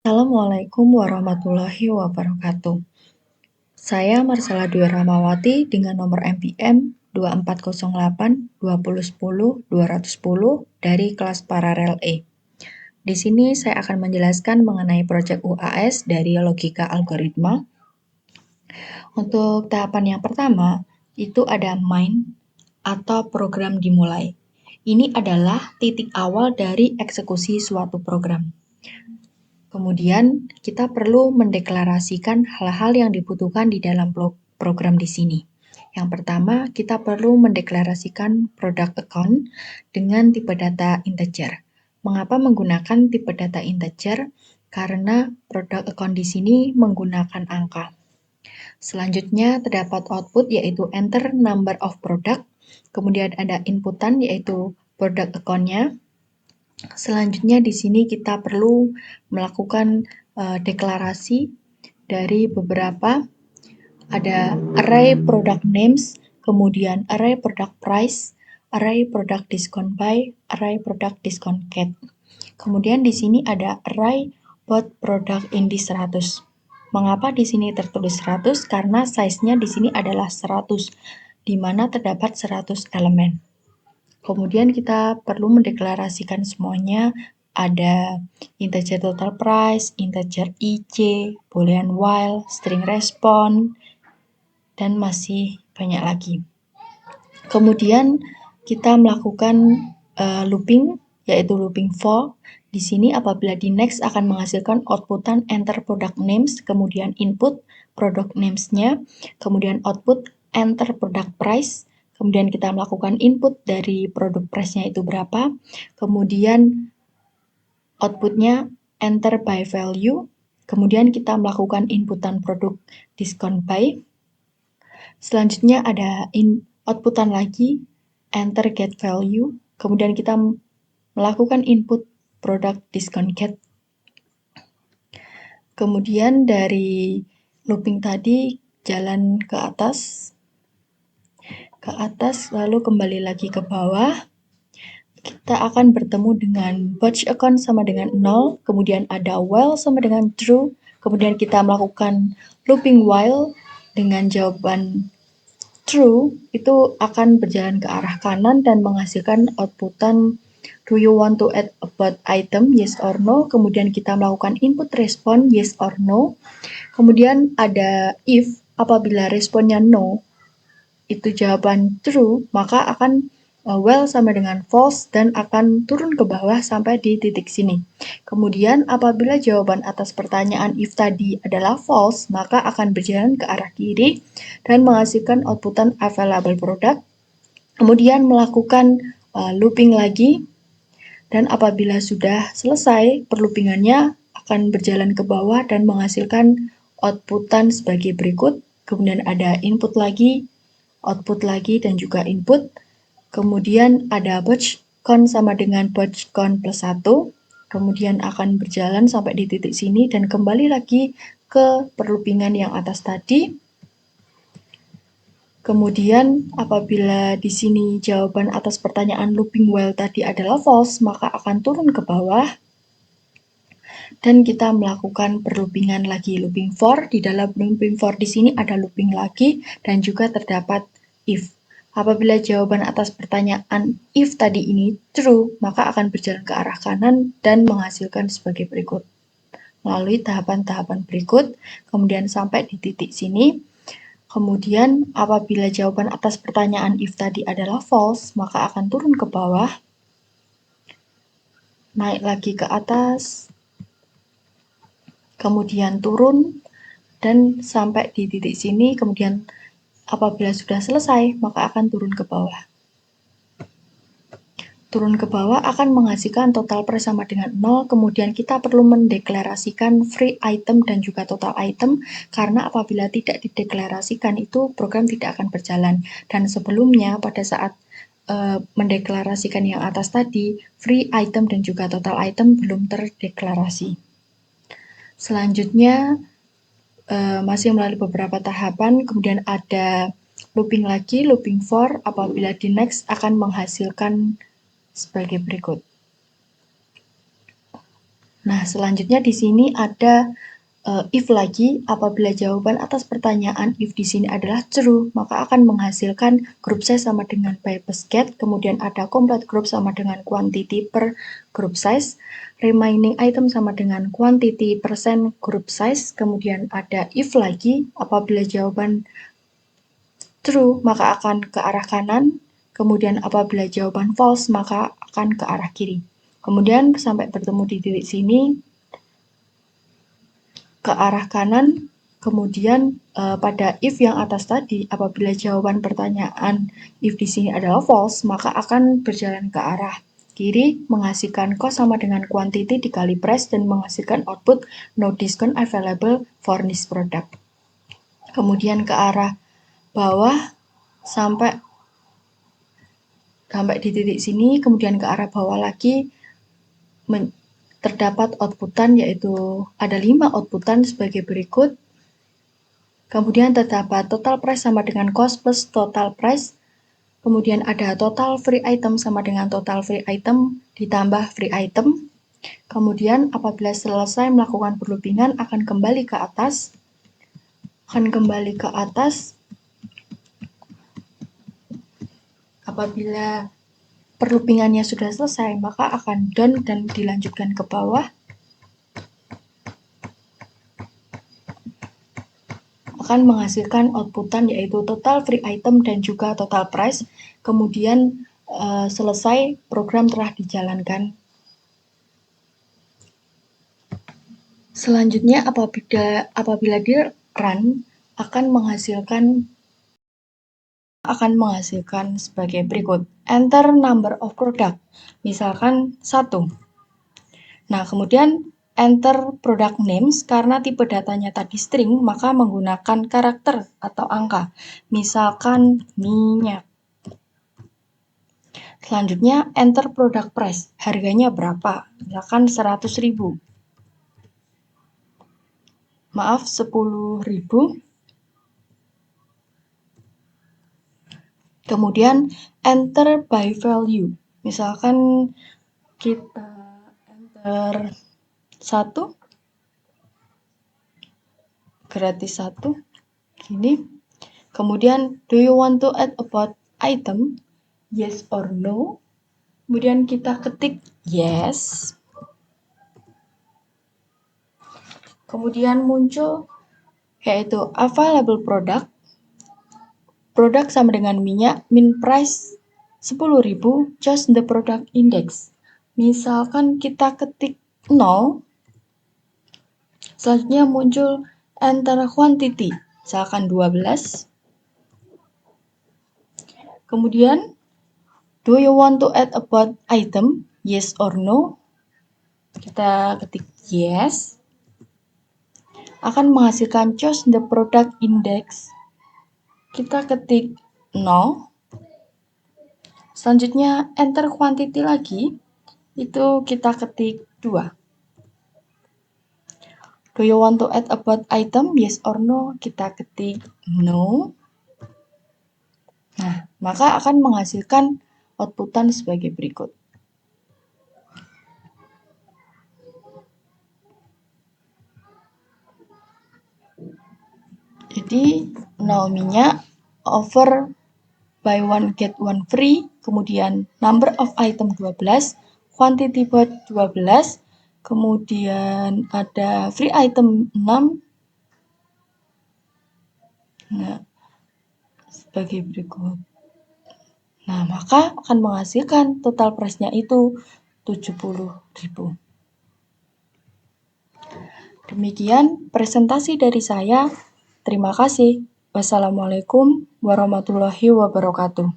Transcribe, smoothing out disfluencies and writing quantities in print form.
Assalamualaikum warahmatullahi wabarakatuh. Saya Marsala Dwi Ramawati dengan nomor MPM 2408-2010-210 dari kelas Paralel E. Di sini saya akan menjelaskan mengenai proyek UAS dari logika algoritma. Untuk tahapan yang pertama, itu ada main atau program dimulai. Ini adalah titik awal dari eksekusi suatu program. Kemudian, kita perlu mendeklarasikan hal-hal yang dibutuhkan di dalam program di sini. Yang pertama, kita perlu mendeklarasikan product account dengan tipe data integer. Mengapa menggunakan tipe data integer? Karena product account di sini menggunakan angka. Selanjutnya, terdapat output yaitu enter number of product. Kemudian ada inputan yaitu product account-nya. Selanjutnya di sini kita perlu melakukan deklarasi dari beberapa, ada array product names, kemudian array product price, array product discount buy, array product discount get. Kemudian di sini ada array bought product indi 100. Mengapa di sini tertulis 100? Karena size-nya di sini adalah 100, di mana terdapat 100 elemen. Kemudian kita perlu mendeklarasikan semuanya, ada integer total price, integer IC, boolean while, string response, dan masih banyak lagi. Kemudian kita melakukan looping, yaitu looping for. Di sini apabila di next akan menghasilkan outputan enter product names, kemudian input product names-nya, kemudian output enter product price, kemudian kita melakukan input dari produk price-nya itu berapa, kemudian outputnya enter by value, kemudian kita melakukan inputan produk discount by, selanjutnya ada outputan lagi enter get value, kemudian kita melakukan input produk discount get. Kemudian dari looping tadi jalan ke atas lalu kembali lagi ke bawah. Kita akan bertemu dengan batch account sama dengan 0, kemudian ada while sama dengan true, kemudian kita melakukan looping while dengan jawaban true, itu akan berjalan ke arah kanan dan menghasilkan outputan do you want to add a bought item, yes or no, kemudian kita melakukan input respon, yes or no, kemudian ada if, apabila responnya no, itu jawaban true, maka akan while sama dengan false dan akan turun ke bawah sampai di titik sini. Kemudian apabila jawaban atas pertanyaan if tadi adalah false, maka akan berjalan ke arah kiri dan menghasilkan outputan available product. Kemudian melakukan looping lagi, dan apabila sudah selesai perloopingannya akan berjalan ke bawah dan menghasilkan outputan sebagai berikut. Kemudian ada input lagi, output lagi, dan juga input. Kemudian ada batch count sama dengan batch count plus 1. Kemudian akan berjalan sampai di titik sini dan kembali lagi ke perloopingan yang atas tadi. Kemudian apabila di sini jawaban atas pertanyaan looping while tadi adalah false, maka akan turun ke bawah. Dan kita melakukan perloopingan lagi, looping for. Di dalam looping for di sini ada looping lagi dan juga terdapat if. Apabila jawaban atas pertanyaan if tadi ini true, maka akan berjalan ke arah kanan dan menghasilkan sebagai berikut. Melalui tahapan-tahapan berikut, kemudian sampai di titik sini. Kemudian apabila jawaban atas pertanyaan if tadi adalah false, maka akan turun ke bawah, naik lagi ke atas, kemudian turun, dan sampai di titik sini, kemudian apabila sudah selesai, maka akan turun ke bawah. Turun ke bawah akan menghasilkan total price sama dengan 0, kemudian kita perlu mendeklarasikan free item dan juga total item, karena apabila tidak dideklarasikan itu program tidak akan berjalan. Dan sebelumnya pada saat mendeklarasikan yang atas tadi, free item dan juga total item belum terdeklarasi. Selanjutnya masih melalui beberapa tahapan, kemudian ada looping lagi, looping for, apabila di next akan menghasilkan sebagai berikut. Nah, selanjutnya di sini ada if lagi. Apabila jawaban atas pertanyaan if di sini adalah true, maka akan menghasilkan group size sama dengan by basket, kemudian ada complete group sama dengan quantity per group size, remaining item sama dengan quantity persen group size, kemudian ada if lagi. Apabila jawaban true, maka akan ke arah kanan, kemudian apabila jawaban false, maka akan ke arah kiri. Kemudian sampai bertemu di titik sini, ke arah kanan, kemudian pada if yang atas tadi, apabila jawaban pertanyaan if di sini adalah false, maka akan berjalan ke arah kiri, menghasilkan cost sama dengan quantity dikali price dan menghasilkan output no discount available for this product. Kemudian ke arah bawah sampai di titik sini, kemudian ke arah bawah lagi terdapat outputan, yaitu ada 5 outputan sebagai berikut. Kemudian terdapat total price sama dengan cost plus total price. Kemudian ada total free item sama dengan total free item ditambah free item. Kemudian apabila selesai melakukan perloopingan akan kembali ke atas. Apabila perloopingannya sudah selesai, maka akan done dan dilanjutkan ke bawah. Akan menghasilkan outputan yaitu total free item dan juga total price. Kemudian selesai, program telah dijalankan. Selanjutnya apabila di run akan menghasilkan sebagai berikut. Enter number of product. Misalkan 1. Nah, kemudian enter product names, karena tipe datanya tadi string, maka menggunakan karakter atau angka. Misalkan minyak. Selanjutnya enter product price, harganya berapa? Misalkan 100.000. Maaf, 10.000. Kemudian enter by value. Misalkan kita enter 1, gratis 1, gini. Kemudian do you want to add about item? Yes or no? Kemudian kita ketik yes. Kemudian muncul yaitu available product. Produk sama dengan minyak, min price 10.000, just the product index. Misalkan kita ketik 0, selanjutnya muncul enter quantity, misalkan 12. Kemudian, do you want to add about item? Yes or no? Kita ketik yes. Akan menghasilkan choose the product index. Kita ketik 0. Selanjutnya enter quantity lagi. Itu kita ketik 2. Do you want to add about item? Yes or no? Kita ketik no. Nah, maka akan menghasilkan outputan sebagai berikut. Jadi 0 minyak, offer buy one get one free, kemudian number of item 12, quantity bought 12, kemudian ada free item 6. Nah, sebagai berikut. Nah, maka akan menghasilkan total price-nya itu 70.000. Demikian presentasi dari saya. Terima kasih. Wassalamualaikum warahmatullahi wabarakatuh.